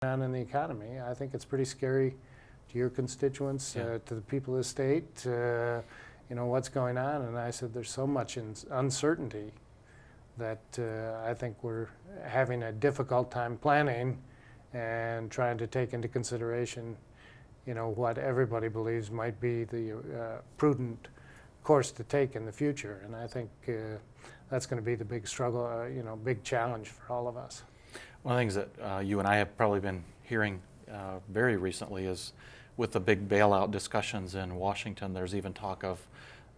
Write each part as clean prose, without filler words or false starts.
on in the economy. I think it's pretty scary to your constituents, to the people of the state, what's going on. And I said, there's so much uncertainty that I think we're having a difficult time planning and trying to take into consideration, what everybody believes might be the prudent course to take in the future. And I think that's going to be the big struggle, big challenge for all of us. One of the things that you and I have probably been hearing very recently is with the big bailout discussions in Washington, there's even talk of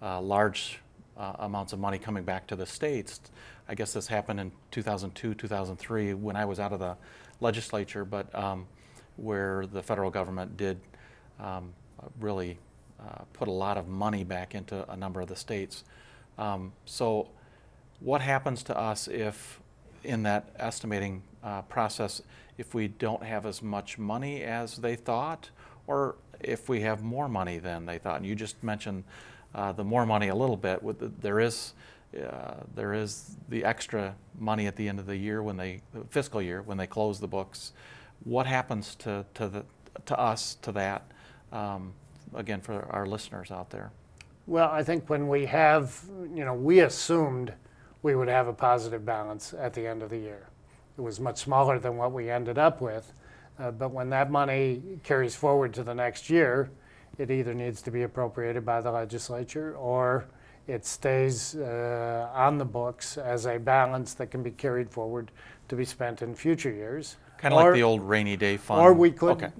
large amounts of money coming back to the states. I guess this happened in 2002, 2003 when I was out of the legislature, but where the federal government did really put a lot of money back into a number of the states. So what happens to us if in that estimating process, if we don't have as much money as they thought, or if we have more money than they thought? And you just mentioned the more money a little bit. There is the extra money at the end of the year the fiscal year, when they close the books. What happens to that? Again, for our listeners out there. Well, I think when we have, we assumed we would have a positive balance at the end of the year. It was much smaller than what we ended up with, but when that money carries forward to the next year, it either needs to be appropriated by the legislature or it stays on the books as a balance that can be carried forward to be spent in future years. Kind of like the old rainy day fund. Or we could,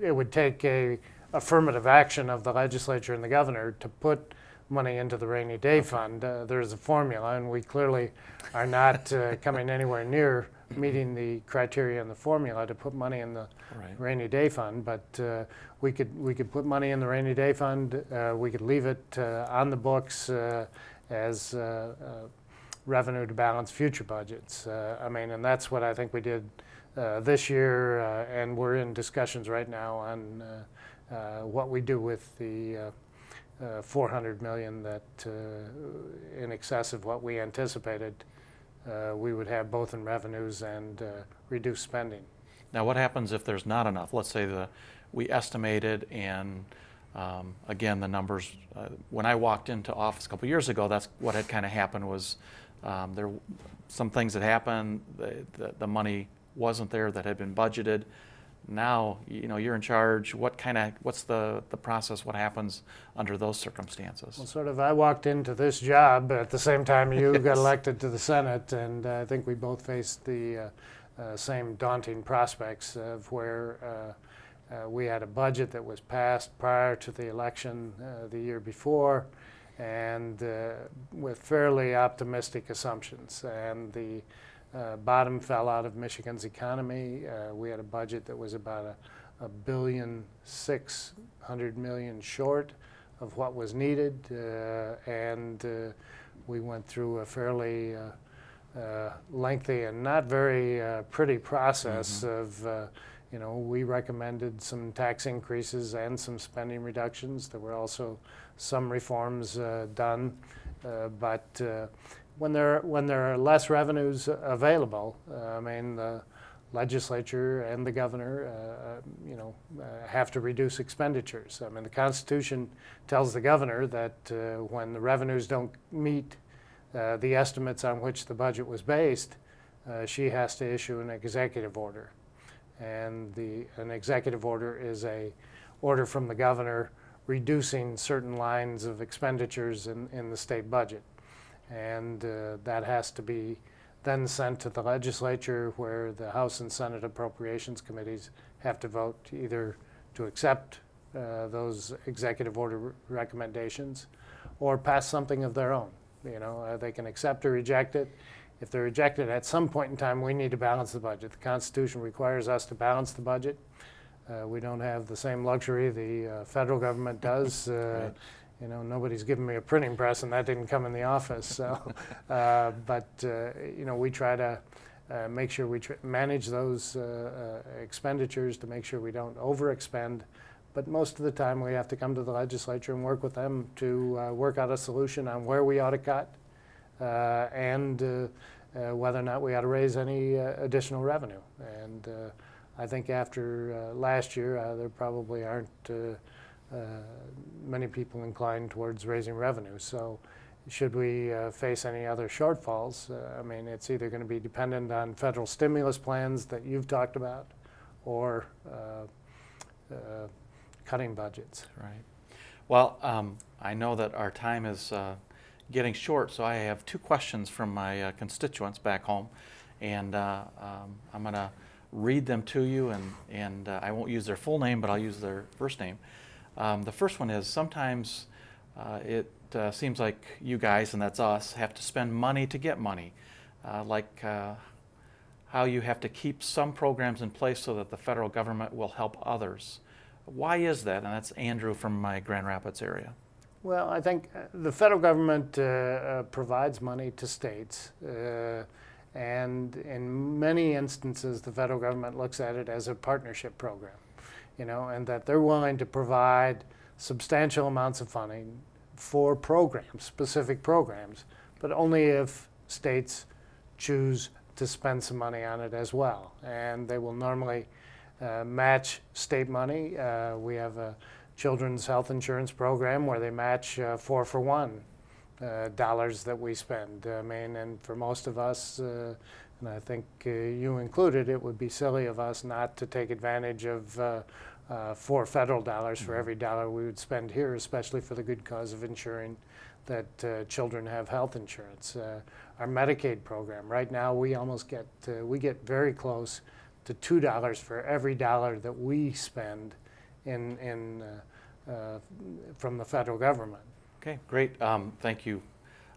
it would take a affirmative action of the legislature and the governor to put money into the rainy day fund. There's a formula, and we clearly are not coming anywhere near meeting the criteria in the formula to put money in the rainy day fund. But we could put money in the rainy day fund. We could leave it on the books as revenue to balance future budgets. And that's what I think we did this year, and we're in discussions right now on what we do with the $400 million that in excess of what we anticipated we would have both in revenues and reduced spending. Now what happens if there's not enough? Let's say we estimated and again the numbers, when I walked into office a couple years ago, that's what had kind of happened was there some things that happened, the money wasn't there that had been budgeted. Now, you're in charge. What's the process? What happens under those circumstances? Well, I walked into this job at the same time you got elected to the Senate, and I think we both faced the same daunting prospects of where we had a budget that was passed prior to the election the year before, and with fairly optimistic assumptions. And the bottom fell out of Michigan's economy. We had a budget that was about $1.6 billion short of what was needed, and we went through a fairly lengthy and not very pretty process of, we recommended some tax increases and some spending reductions. There were also some reforms done, but when there are less revenues available, the legislature and the governor, have to reduce expenditures. The Constitution tells the governor that when the revenues don't meet the estimates on which the budget was based, she has to issue an executive order. And an executive order is an order from the governor reducing certain lines of expenditures in the state budget. And that has to be then sent to the legislature, where the House and Senate Appropriations Committees have to vote either to accept those executive order recommendations or pass something of their own. They can accept or reject it. If they're rejected, at some point in time, we need to balance the budget. The Constitution requires us to balance the budget. We don't have the same luxury the federal government does. Right. Nobody's given me a printing press, and that didn't come in the office. So, we try to make sure we manage those expenditures to make sure we don't overexpend. But most of the time, we have to come to the legislature and work with them to work out a solution on where we ought to cut and whether or not we ought to raise any additional revenue. And I think after last year, there probably aren't many people inclined towards raising revenue. So should we face any other shortfalls, I mean, it's either going to be dependent on federal stimulus plans that you've talked about or cutting budgets. Right. Well, I know that our time is getting short, so I have two questions from my constituents back home, and I'm going to read them to you, and I won't use their full name, but I'll use their first name. The first one is, sometimes it seems like you guys, and that's us, have to spend money to get money, like how you have to keep some programs in place so that the federal government will help others. Why is that? And that's Andrew from my Grand Rapids area. Well, I think the federal government provides money to states, and in many instances the federal government looks at it as a partnership program, you know, and that they're willing to provide substantial amounts of funding for programs, specific programs, but only if states choose to spend some money on it as well. And they will normally match state money. We have a children's health insurance program where they match 4-for-1 dollars that we spend. I mean, and for most of us, and I think you included, it would be silly of us not to take advantage of 4 federal dollars for every dollar we would spend here, especially for the good cause of ensuring that children have health insurance. Our Medicaid program, right now we almost get, we get very close to $2 for every dollar that we spend from the federal government. Okay, great. Thank you.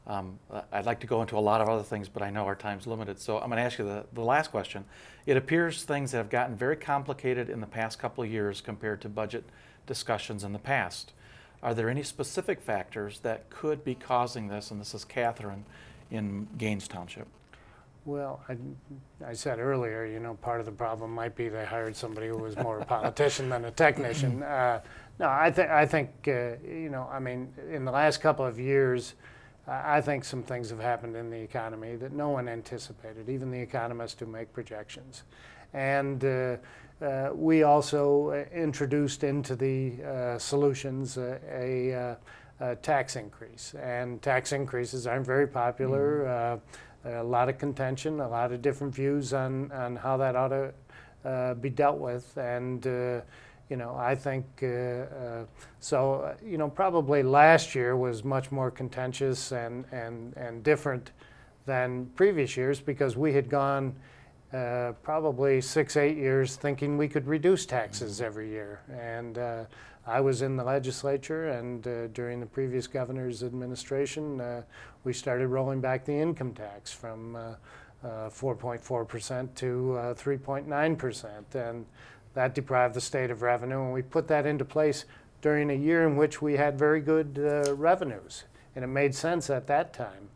I'd like to go into a lot of other things, but I know our time's limited. So I'm going to ask you the last question. It appears things have gotten very complicated in the past couple of years compared to budget discussions in the past. Are there any specific factors that could be causing this? And this is Catherine in Gaines Township. Well, I said earlier, you know, part of the problem might be they hired somebody who was more a politician than a technician. No, I think, you know, I mean, in the last couple of years, I think some things have happened in the economy that no one anticipated, even the economists who make projections. And we also introduced into the solutions a tax increase. And tax increases aren't very popular. A lot of contention, a lot of different views on how that ought to be dealt with. And you know, I think, so, you know, probably last year was much more contentious and different than previous years because we had gone probably 6-8 years thinking we could reduce taxes every year. And I was in the legislature, and during the previous governor's administration, we started rolling back the income tax from 4.4% to 3.9%. And that deprived the state of revenue, and we put that into place during a year in which we had very good revenues. And it made sense at that time.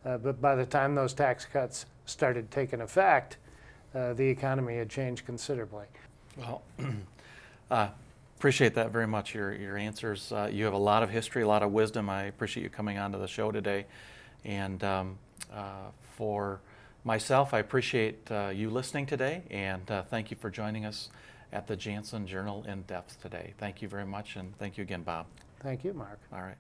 But by the time those tax cuts started taking effect, the economy had changed considerably. Well, appreciate that very much, your answers. You have a lot of history, a lot of wisdom. I appreciate you coming onto the show today. And for myself, I appreciate you listening today, and thank you for joining us at the Jansen Journal In Depth today. Thank you very much, and thank you again, Bob. Thank you, Mark. All right.